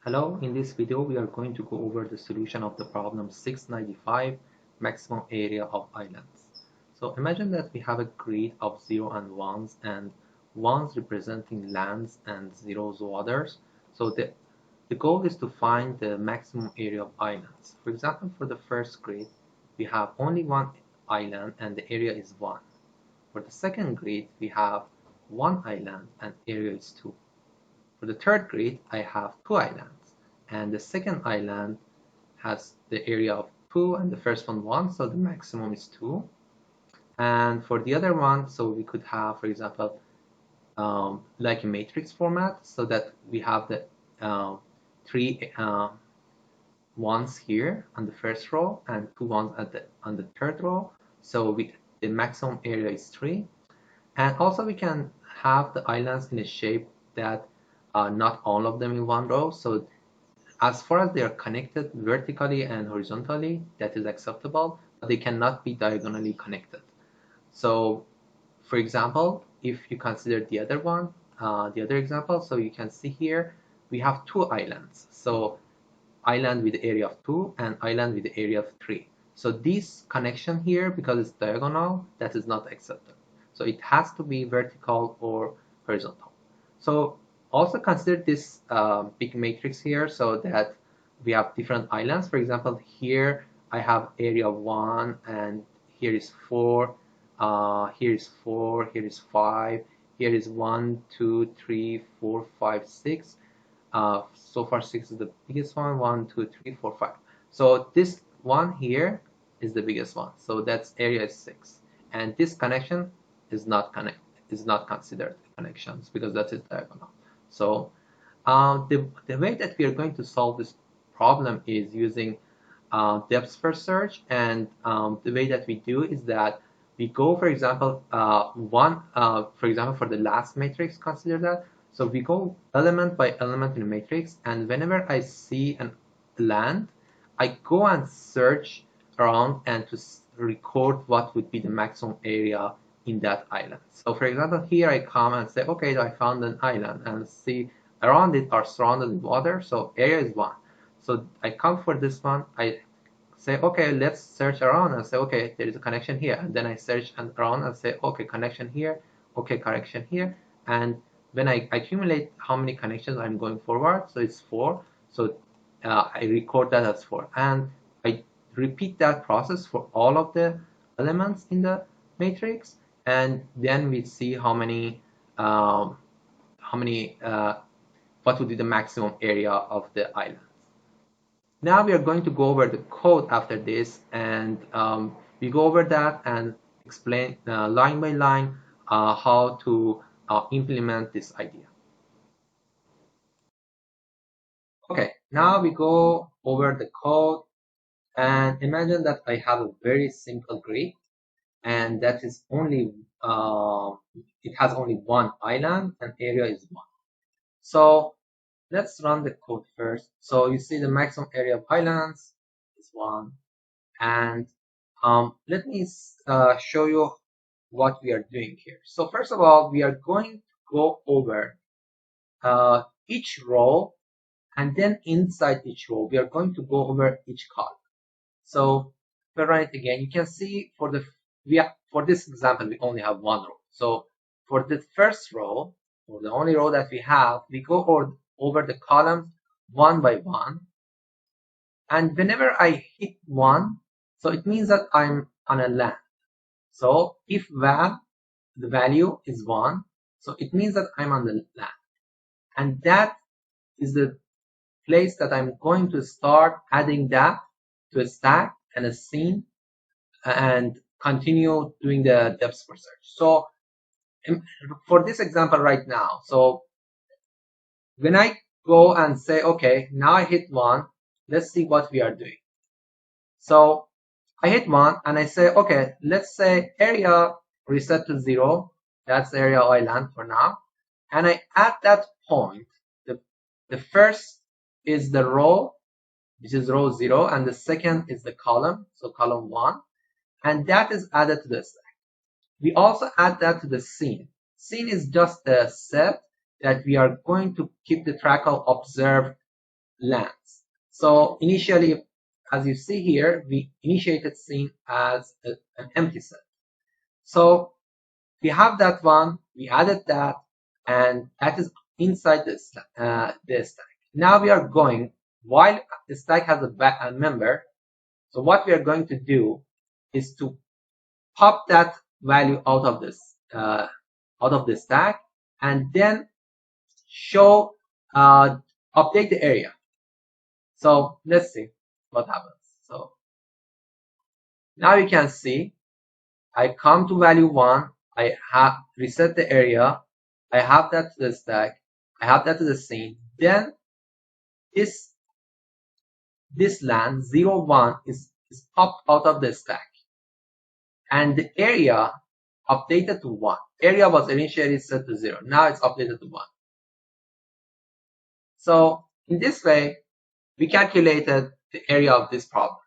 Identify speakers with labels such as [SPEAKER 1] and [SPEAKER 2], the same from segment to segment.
[SPEAKER 1] Hello, in this video we are going to go over the solution of the problem 695, maximum area of islands. So imagine that we have a grid of 0 and 1s, and 1s representing lands and 0s waters. So the goal is to find the maximum area of islands. For example, for the first grid, we have only one island and the area is 1. For the second grid, we have one island and area is 2. For the third grid, I have two islands, and the second island has the area of 2 and the first one 1, so the maximum is 2. And for the other one, so we could have, for example, like a matrix format, so that we have the three ones here on the first row and two ones on the third row. So the maximum area is 3. And also we can have the islands in a shape that not all of them in one row. So as far as they are connected vertically and horizontally, that is acceptable, but they cannot be diagonally connected. So for example, if you consider the other one, the other example, so you can see here, we have two islands. So island with the area of 2 and island with the area of 3. So this connection here, because it's diagonal, that is not accepted. So it has to be vertical or horizontal. So also consider this big matrix here, so that we have different islands. For example, here I have area 1 and here is 4, here is 4, here is 5, here is 1, 2, 3, 4, 5, 6. So far 6 is the biggest one. 1, 2, 3, 4, 5. So this one here is the biggest one. So that's area is 6. And this connection is not considered connections because that is diagonal. So the way that we are going to solve this problem is using depth first search, and the way that we do is that we go, for example, for example, for the last matrix, consider that. So we go element by element in the matrix, and whenever I see a land, I go and search around and to record what would be the maximum area in that island. So for example, here I come and say, okay, I found an island, and see around it are surrounded with water, so area is 1. So I come for this one, I say, okay, let's search around and say, okay, there is a connection here. And then I search around and say, okay, connection here, okay, connection here. And when I accumulate how many connections I'm going forward, so it's 4. So I record that as 4. And I repeat that process for all of the elements in the matrix. And then we see what would be the maximum area of the island. Now we are going to go over the code after this, and we go over that and explain line by line how to implement this idea. Okay, now we go over the code, and imagine that I have a very simple grid, and that is only it has only one island and area is 1. So let's run the code first. So you see the maximum area of islands is 1. And let me show you what we are doing here. So first of all, we are going to go over each row, and then inside each row, we are going to go over each column. So if I run it again, you can see for this example, we only have one row. So for the first row, or the only row that we have, we go over the columns one by one. And whenever I hit 1, so it means that I'm on a land. So if the value is 1, so it means that I'm on the land. And that is the place that I'm going to start adding that to a stack and a scene and continue doing the depth first search. So for this example right now, so when I go and say, okay, now I hit 1, let's see what we are doing. So I hit 1 and I say, okay, let's say area reset to 0. That's the area island for now. And I add that point. The first is the row, which is row 0, and the second is the column, so column 1. And that is added to the stack. We also add that to the scene. Scene is just a set that we are going to keep the track of observed lands. So initially, as you see here, we initiated scene as an empty set. So we have that one, we added that, and that is inside this stack. Now we are going, while the stack has a member, so what we are going to do is to pop that value out of the stack, and then show update the area. So let's see what happens. So now you can see I come to value 1, I have reset the area, I have that to the stack, I have that to the scene, then this land 0, 1 is popped out of the stack, and the area updated to 1. Area was initially set to 0, now it's updated to 1. So in this way, we calculated the area of this problem.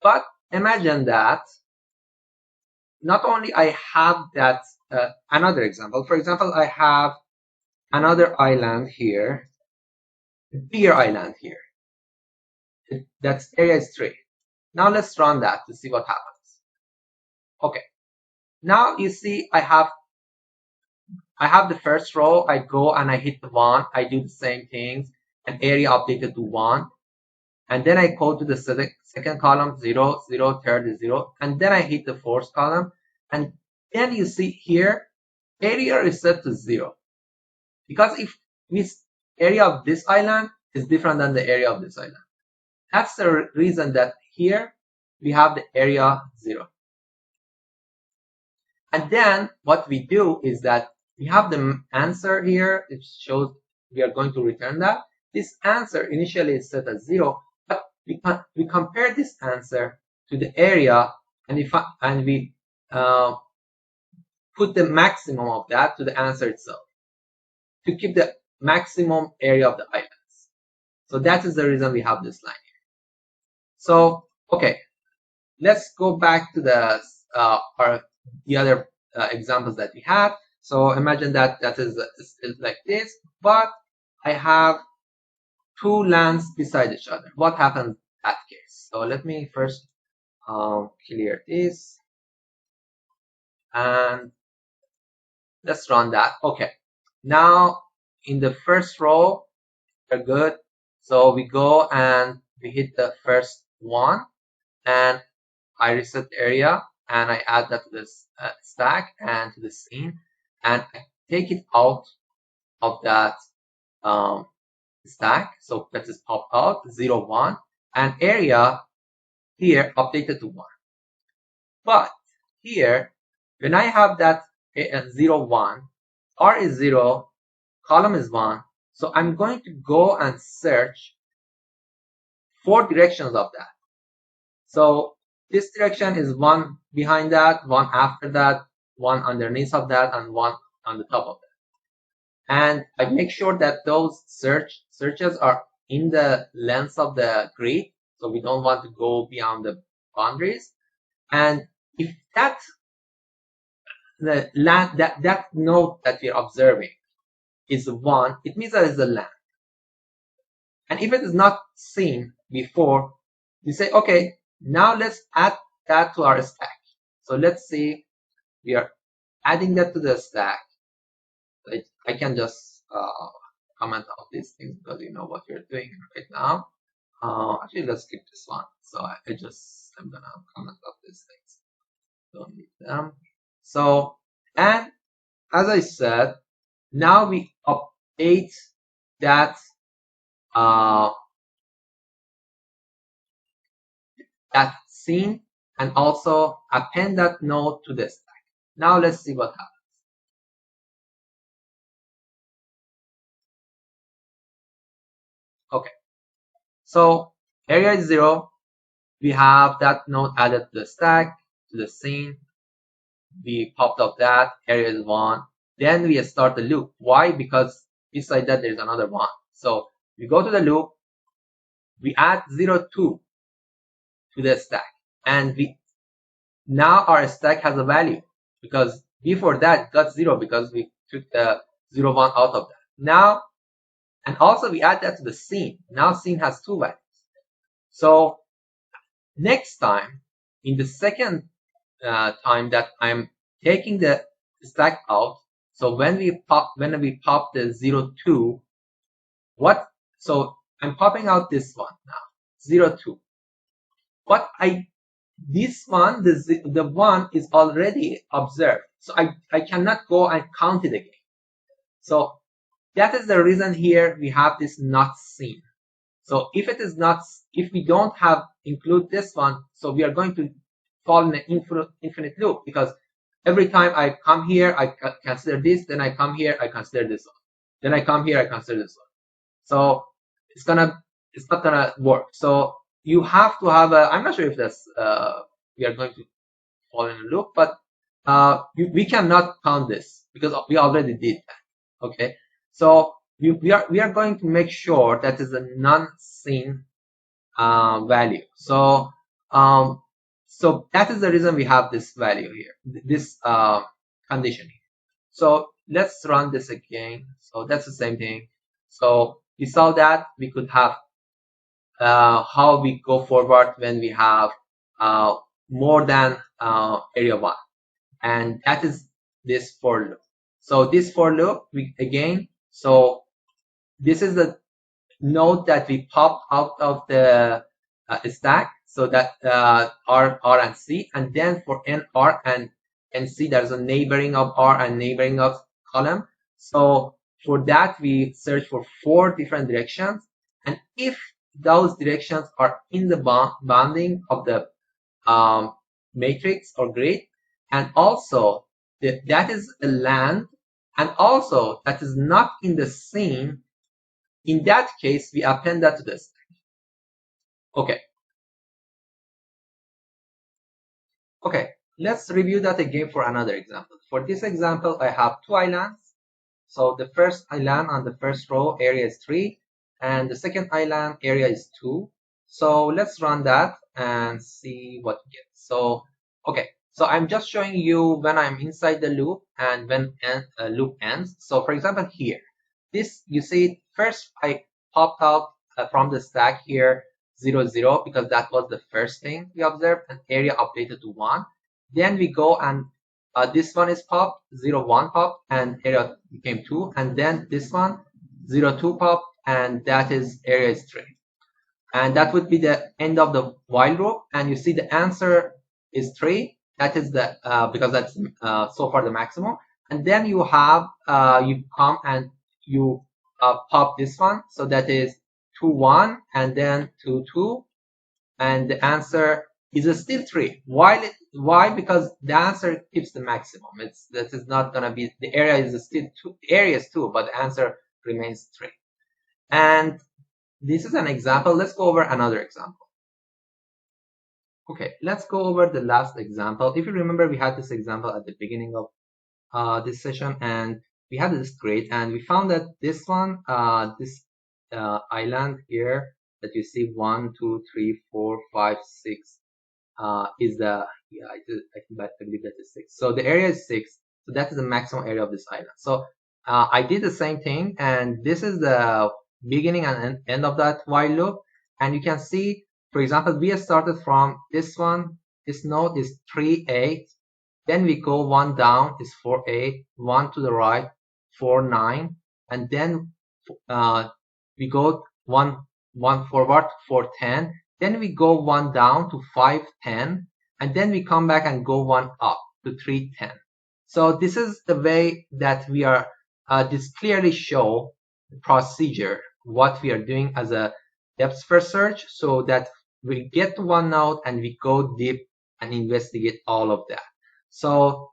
[SPEAKER 1] But imagine that not only I have that, another example. For example, I have another island here, a bigger island here. That area is 3. Now let's run that to see what happens. Okay. Now you see I have the first row. I go and I hit the 1. I do the same things, and area updated to 1. And then I go to the second column, 0, 0, third is 0. And then I hit the fourth column. And then you see here, area is set to 0. Because if this area of this island is different than the area of this island. That's the reason that here we have the area 0. And then what we do is that we have the answer here. It shows we are going to return that. This answer initially is set as 0, but we compare this answer to the area, and we put the maximum of that to the answer itself to keep the maximum area of the islands. So that is the reason we have this line here. So okay, let's go back to the other examples that we had. So imagine that is like this, but I have 2 lands beside each other. What happens in that case? So let me first clear this, and let's run that. Okay, now in the first row we're good. So we go and we hit the first one, and I reset the area, and I add that to this stack and to the scene, and I take it out of that stack. So that is popped out 0, 1, and area here updated to 1. But here, when I have that 0, 1, R is 0, column is 1, so I'm going to go and search 4 directions of that. So this direction is 1 behind that, 1 after that, 1 underneath of that, and 1 on the top of that. And I make sure that those searches are in the length of the grid, so we don't want to go beyond the boundaries. And if that node that we're observing is 1, it means that it's a land. And if it is not seen before, we say, okay, now let's add that to our stack. So let's see, we are adding that to the stack. I can just comment on these things because you know what you're doing right now. Actually, let's skip this one. So I'm gonna comment on these things. Don't need them. So, and as I said, now we update that that scene and also append that node to the stack. Now let's see what happens. Okay, so area is 0. We have that node added to the stack, to the scene. We popped up that, area is 1. Then we start the loop. Why? Because beside that there's another 1. So we go to the loop, we add 0, 2 to the stack, and now our stack has a value, because before that it got 0 because we took the 0, 1 out of that. Now And also we add that to the scene. Now scene has two values. So next time, in the second time that I'm taking the stack out, so when we pop the 0, 2, what? So I'm popping out this one now, 0, 2. But this one, the one is already observed, so I cannot go and count it again. So that is the reason here we have this not seen. So if it is not, if we don't have include this one, so we are going to fall in an infinite loop, because every time I come here, I consider this, then I come here, I consider this one, then I come here, I consider this one. So it's not gonna work. So you have to have a, I'm not sure if that's we are going to fall in a loop, but we cannot count this because we already did that. Okay, so we are going to make sure that is a non-seen value. So so that is the reason we have this value here, this condition here. So let's run this again. So that's the same thing. So we saw that we could have how we go forward when we have more than area 1, and that is this for loop. So this for loop, we again, so this is the node that we pop out of the stack, so that R and C, and then for N, R and C, there's a neighboring of R and neighboring of column. So for that we search for 4 different directions, and if those directions are in the bounding of the matrix or grid, and also that is a land, and also that is not in the scene, in that case we append that to this. Okay, let's review that again for another example. For this example, I have 2 islands. So the first island on the first row area is 3, and the second island area is 2. So let's run that and see what we get. So okay, so I'm just showing you when I'm inside the loop and when loop ends. So for example here, this, you see, first I popped out from the stack here 0, 0, because that was the first thing we observed, and area updated to 1. Then we go and this one is popped, 0, 1 popped, and area became 2, and then this one 0, 2 popped, and that is area is 3, and that would be the end of the while loop. And you see the answer is 3. That is the because that's so far the maximum. And then you have you come and you pop this one, so that is 2, 1, and then 2, 2, and the answer is still 3. Why? Because the answer keeps the maximum. That is not gonna be, the area is still 2, area is 2, but the answer remains 3. And this is an example. Let's go over another example. Okay, let's go over the last example. If you remember, we had this example at the beginning of this session, and we had this grid, and we found that this one, this island here that you see 1, 2, 3, 4, 5, 6 is the, yeah, I believe that is 6. So the area is 6. So that is the maximum area of this island. So I did the same thing, and this is the beginning and end of that while loop. And you can see, for example, we have started from this one. This node is 3, 8. Then we go 1 down is 4, 8. 1 to the right, 4, 9. And then we go 1 forward, 4, 10. Then we go 1 down to 5, 10. And then we come back and go 1 up to 3, 10. So this is the way that we are, this clearly show the procedure, what we are doing as a depth first search, so that we get to one node and we go deep and investigate all of that. So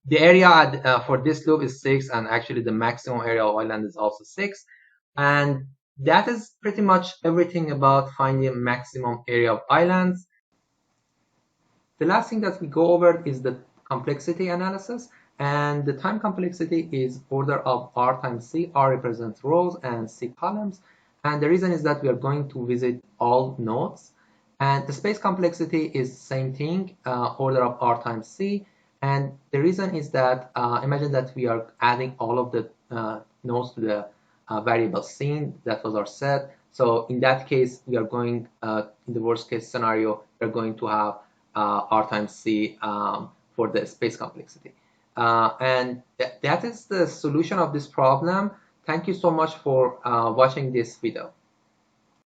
[SPEAKER 1] the area for this loop is 6, and actually the maximum area of island is also 6. And that is pretty much everything about finding maximum area of islands. The last thing that we go over is the complexity analysis, and the time complexity is order of R times C. R represents rows and C columns, and the reason is that we are going to visit all nodes. And the space complexity is same thing, order of R times C, and the reason is that imagine that we are adding all of the nodes to the variable seen. That was our set. So in that case, we are going, in the worst case scenario, we're going to have R times C for the space complexity. And that is the solution of this problem. Thank you so much for watching this video.